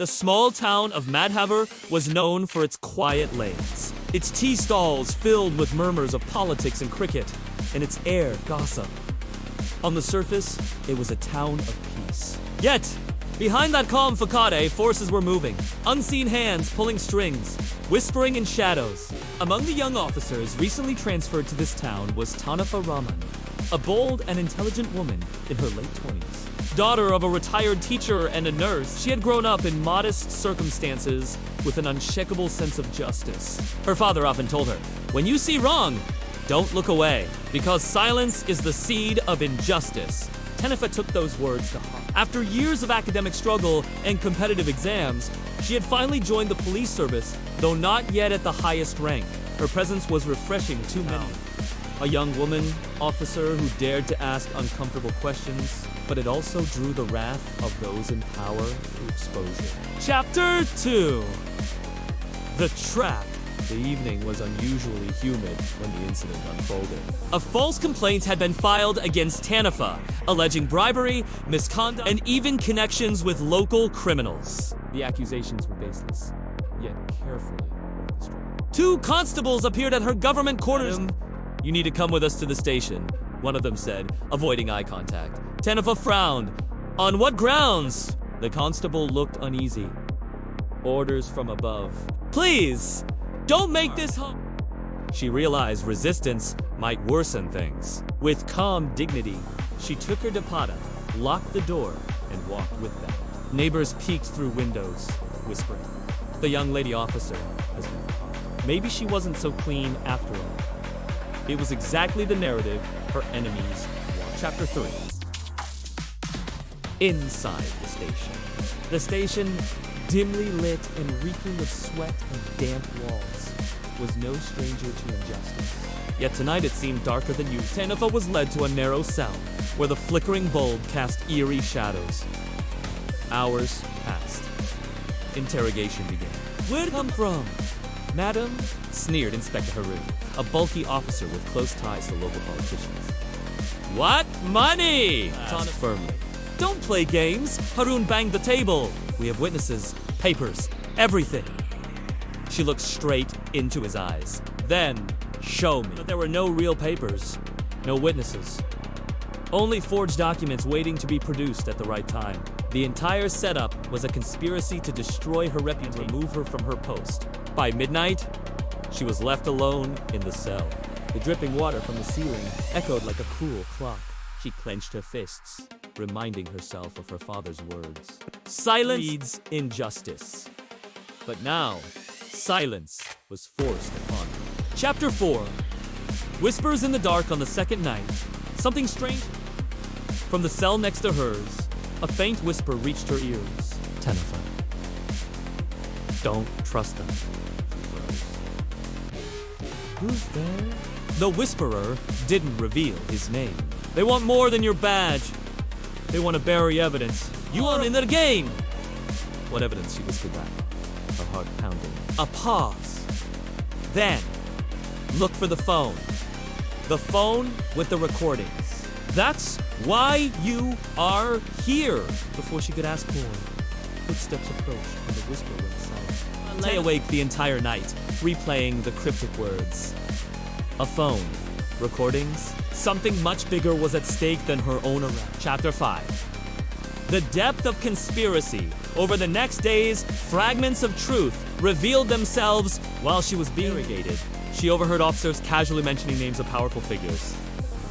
The small town of Madhaver was known for its quiet lanes, its tea stalls filled with murmurs of politics and cricket, and its air gossip. On the surface, it was a town of peace. Yet, behind that calm facade, forces were moving, unseen hands pulling strings, whispering in shadows. Among the young officers recently transferred to this town was Tanifa, a bold and intelligent woman in her late 20s. Daughter of a retired teacher and a nurse, she had grown up in modest circumstances with an unshakable sense of justice. Her father often told her, "When you see wrong, don't look away, because silence is the seed of injustice." Tanifa took those words to heart. After years of academic struggle and competitive exams, she had finally joined the police service, though not yet at the highest rank. Her presence was refreshing to many. A young woman officer who dared to ask uncomfortable questions, but it also drew the wrath of those in power to exposure. Chapter 2. The Trap. The evening was unusually humid when the incident unfolded. A false complaint had been filed against Tanifa, alleging bribery, misconduct, and even connections with local criminals. The accusations were baseless, yet carefully orchestrated. 2 constables appeared at her government quarters. "You need to come with us to the station," one of them said, avoiding eye contact. Tanifa frowned. "On what grounds?" The constable looked uneasy. "Orders from above." "Please, don't make this hard." She realized resistance might worsen things. With calm dignity, she took her depada, locked the door, and walked with them. Neighbors peeked through windows, whispering. The young lady officer has been caught. Maybe she wasn't so clean after all. It was exactly the narrative her enemies wanted. Chapter 3. Inside the station. The station, dimly lit and reeking of sweat and damp walls, was no stranger to injustice. Yet tonight it seemed darker than usual. Tanifa was led to a narrow cell, where the flickering bulb cast eerie shadows. Hours passed. Interrogation began. "Where'd it come from?" "Madam," sneered Inspector Harun, a bulky officer with close ties to local politicians. "What money?" asked firmly. "Don't play games." Harun banged the table. "We have witnesses, papers, everything." She looked straight into his eyes. "Then, show me." But there were no real papers, no witnesses. Only forged documents waiting to be produced at the right time. The entire setup was a conspiracy to destroy her reputation and remove her from her post. By midnight, she was left alone in the cell. The dripping water from the ceiling echoed like a cruel clock. She clenched her fists, reminding herself of her father's words. Silence breeds injustice. But now, silence was forced upon her. Chapter 4. Whispers in the dark on the second night. Something strange. From the cell next to hers, a faint whisper reached her ears. "Tanifa. Don't trust them." "Who's there?" The whisperer didn't reveal his name. "They want more than your badge. They want to bury evidence. You aren't in the game." "What evidence?" she whispered back, her heart pounding. A pause. Then, look for the phone. The phone with the recordings. "That's why you are here." Before she could ask more, footsteps approached and the whisper went silent. Lay awake the entire night, replaying the cryptic words. A phone. Recordings. Something much bigger was at stake than her own arrest. Chapter 5. The depth of conspiracy. Over the next days, fragments of truth revealed themselves while she was being interrogated. She overheard officers casually mentioning names of powerful figures.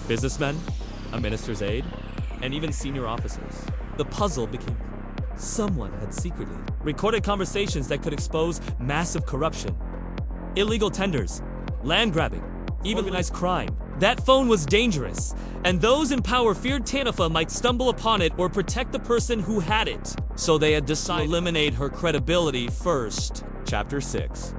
Businessmen, a minister's aide, and even senior officers. The puzzle became someone had secretly recorded conversations that could expose massive corruption, illegal tenders, land grabbing, even organized crime. That phone was dangerous, and those in power feared Tanifa might stumble upon it or protect the person who had it. So they had decided to eliminate her credibility first. Chapter 6.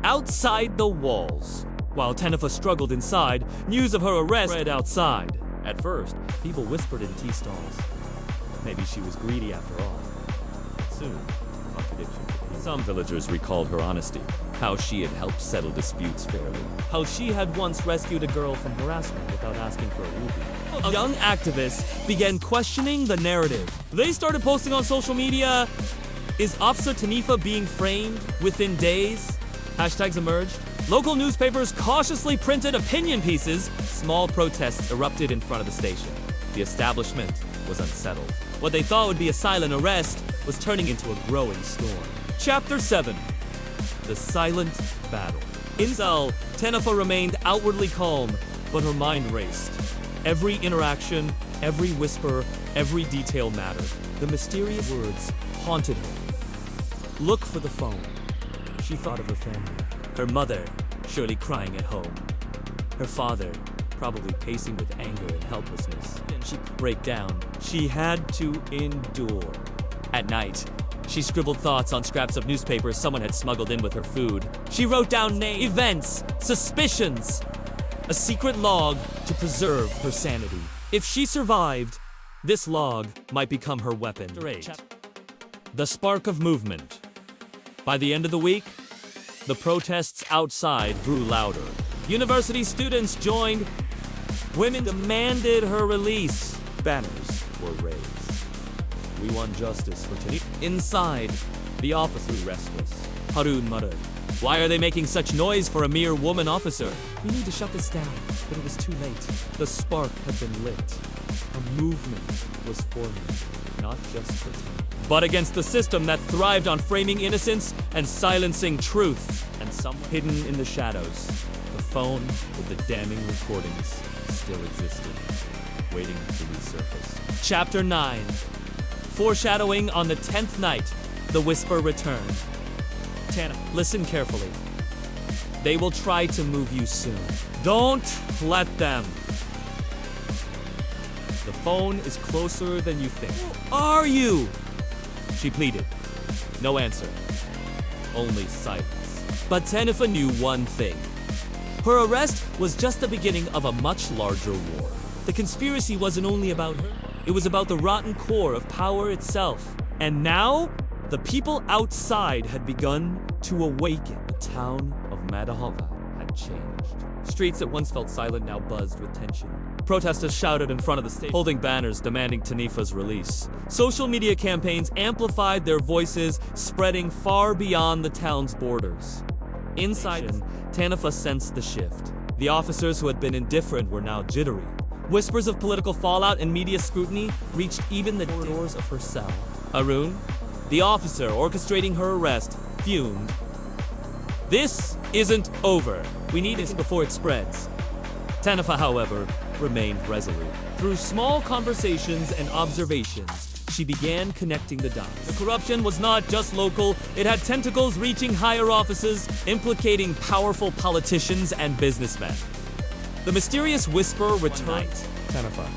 Outside the walls. While Tanifa struggled inside, news of her arrest spread outside. At first, people whispered in tea stalls. Maybe she was greedy after all. Soon, contradiction. Some villagers recalled her honesty, how she had helped settle disputes fairly, how she had once rescued a girl from harassment without asking for a rupee. Young activists began questioning the narrative. They started posting on social media, Is Officer Tanifa being framed within days? Hashtags emerged. Local newspapers cautiously printed opinion pieces. Small protests erupted in front of the station. The establishment was unsettled. What they thought would be a silent arrest was turning into a growing storm. Chapter 7. The Silent Battle. In cell, Tanifa remained outwardly calm, but her mind raced. Every interaction, every whisper, every detail mattered. The mysterious words haunted her. Look for the phone. She thought of her family. Her mother, surely crying at home. Her father, probably pacing with anger and helplessness. And she'd break down. She had to endure. At night, she scribbled thoughts on scraps of newspapers someone had smuggled in with her food. She wrote down names, events, suspicions, a secret log to preserve her sanity. If she survived, this log might become her weapon. The spark of movement. By the end of the week, the protests outside grew louder. University students joined. Women demanded her release. Banners were raised. We want justice for Tanifa. Inside, the officer was restless. Harun muttered, "Why are they making such noise for a mere woman officer? We need to shut this down." But it was too late. The spark had been lit. A movement was forming, not just for Tanifa, but against the system that thrived on framing innocence and silencing truth. And someone hidden in the shadows, the phone with the damning recordings still existed, waiting to resurface. Chapter 9. Foreshadowing on the 10th night, the whisper returned. Tanifa, listen carefully. They will try to move you soon. Don't let them. The phone is closer than you think. Who are you? She pleaded. No answer. Only silence. But Tanifa knew one thing. Her arrest was just the beginning of a much larger war. The conspiracy wasn't only about her. It was about the rotten core of power itself. And now, the people outside had begun to awaken. The town of Madahava had changed. Streets that once felt silent now buzzed with tension. Protesters shouted in front of the stage, holding banners demanding Tanifa's release. Social media campaigns amplified their voices, spreading far beyond the town's borders. Inside, Tanifa sensed the shift. The officers who had been indifferent were now jittery. Whispers of political fallout and media scrutiny reached even the corridors of her cell. Harun, the officer orchestrating her arrest, fumed. This isn't over. We need this before it spreads. Tanifa, however, remained resolute. Through small conversations and observations, she began connecting the dots. The corruption was not just local, it had tentacles reaching higher offices, implicating powerful politicians and businessmen. The mysterious whisper returned. Tanifa.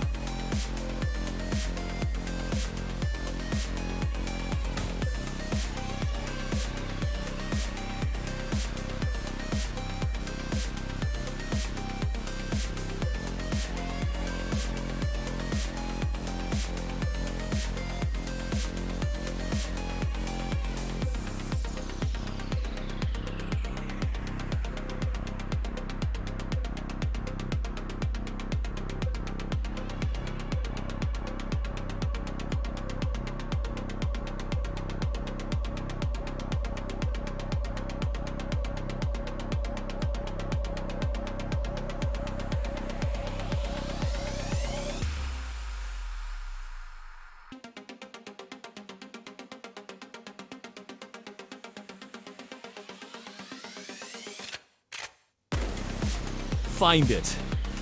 Find it,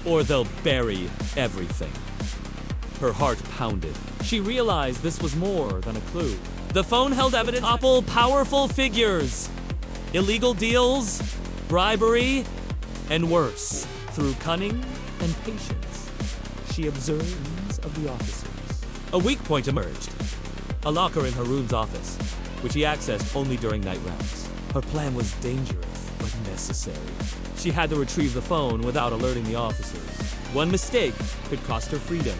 or they'll bury everything. Her heart pounded. She realized this was more than a clue. The phone held evidence to topple powerful figures. Illegal deals, bribery, and worse. Through cunning and patience, she observed of the officers. A weak point emerged. A locker in Harun's office, which he accessed only during night rounds. Her plan was dangerous, but necessary. She had to retrieve the phone without alerting the officers. One mistake could cost her freedom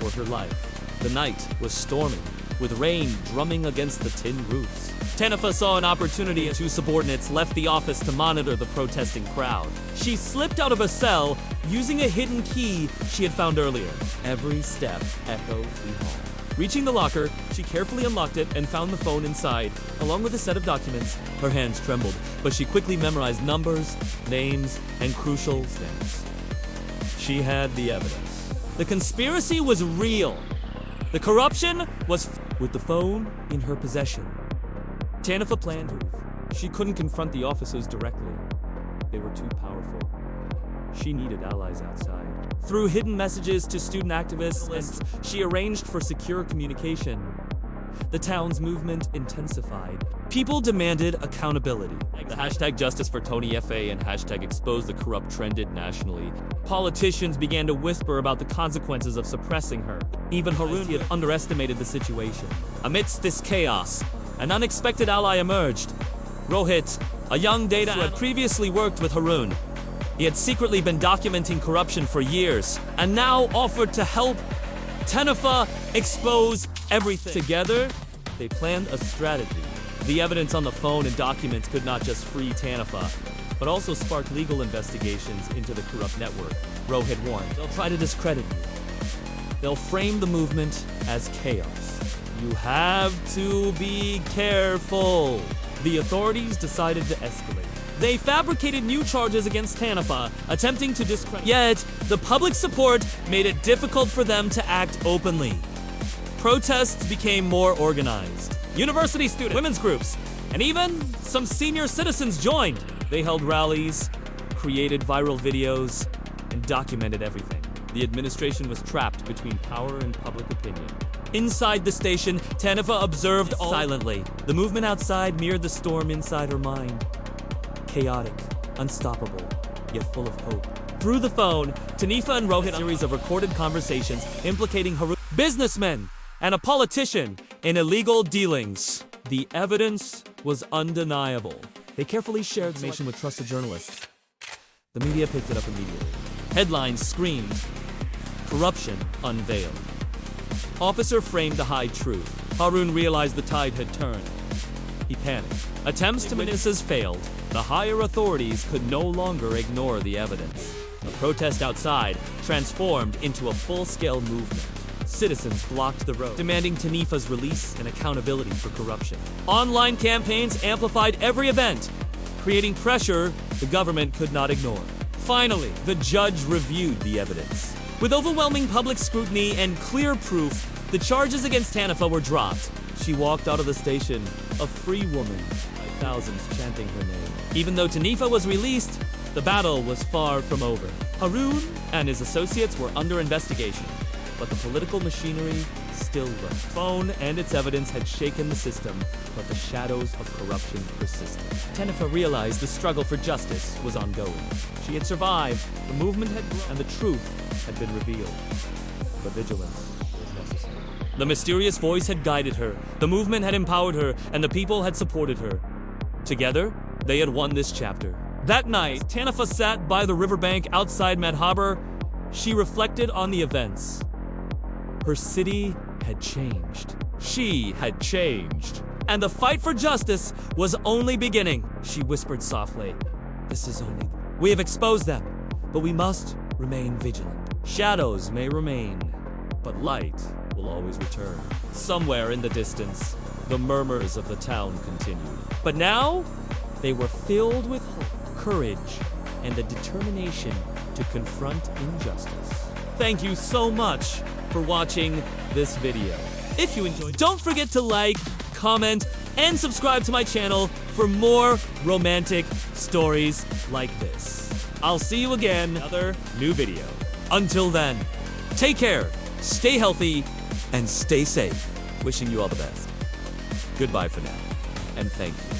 or her life. The night was storming, with rain drumming against the tin roofs. Tanifa saw an opportunity and two subordinates left the office to monitor the protesting crowd. She slipped out of a cell using a hidden key she had found earlier. Every step echoed the hall. Reaching the locker, she carefully unlocked it and found the phone inside, along with a set of documents. Her hands trembled, but she quickly memorized numbers, names, and crucial stamps. She had the evidence. The conspiracy was real. The corruption was with the phone in her possession. Tanifa planned to. She couldn't confront the officers directly. They were too powerful. She needed allies outside. Through hidden messages to student activists, she arranged for secure communication. The town's movement intensified. People demanded accountability. The hashtag Justice for Tanifa and hashtag Expose the Corrupt trended nationally. Politicians began to whisper about the consequences of suppressing her. Even Harun had underestimated the situation. Amidst this chaos, an unexpected ally emerged. Rohit, a young data who had previously worked with Harun. He had secretly been documenting corruption for years, and now offered to help Tanifa expose everything. Together, they planned a strategy. The evidence on the phone and documents could not just free Tanifa, but also spark legal investigations into the corrupt network. Rohit warned, they'll try to discredit you. They'll frame the movement as chaos. You have to be careful. The authorities decided to escalate. They fabricated new charges against Tanifa, attempting to discredit. Yet, the public support made it difficult for them to act openly. Protests became more organized. University students, women's groups, and even some senior citizens joined. They held rallies, created viral videos, and documented everything. The administration was trapped between power and public opinion. Inside the station, Tanifa observed silently. The movement outside mirrored the storm inside her mind. Chaotic, unstoppable, yet full of hope. Through the phone, Tanifa and Rohit a series of recorded conversations implicating Harun, businessmen, and a politician in illegal dealings. The evidence was undeniable. They carefully shared information with trusted journalists. The media picked it up immediately. Headlines screamed, "Corruption unveiled." Officer framed to hide truth. Harun realized the tide had turned. He panicked. Attempts to witnesses failed. The higher authorities could no longer ignore the evidence. The protest outside transformed into a full-scale movement. Citizens blocked the road, demanding Tanifa's release and accountability for corruption. Online campaigns amplified every event, creating pressure the government could not ignore. Finally, the judge reviewed the evidence. With overwhelming public scrutiny and clear proof, the charges against Tanifa were dropped. She walked out of the station, a free woman, by thousands chanting her name. Even though Tanifa was released, the battle was far from over. Harun and his associates were under investigation, but the political machinery still worked. Phone and its evidence had shaken the system, but the shadows of corruption persisted. Tanifa realized the struggle for justice was ongoing. She had survived, the movement had grown, and the truth had been revealed. But vigilance was necessary. The mysterious voice had guided her, the movement had empowered her, and the people had supported her. Together, they had won this chapter. That night, Tanifa sat by the riverbank outside Madhabar. She reflected on the events. Her city had changed. She had changed. And the fight for justice was only beginning. She whispered softly, "This is only... We have exposed them, but we must remain vigilant. Shadows may remain, but light will always return." Somewhere in the distance, the murmurs of the town continued. But now, they were filled with hope, courage, and the determination to confront injustice. Thank you so much for watching this video. If you enjoyed, don't forget to like, comment, and subscribe to my channel for more romantic stories like this. I'll see you again in another new video. Until then, take care, stay healthy, and stay safe. Wishing you all the best. Goodbye for now, and thank you.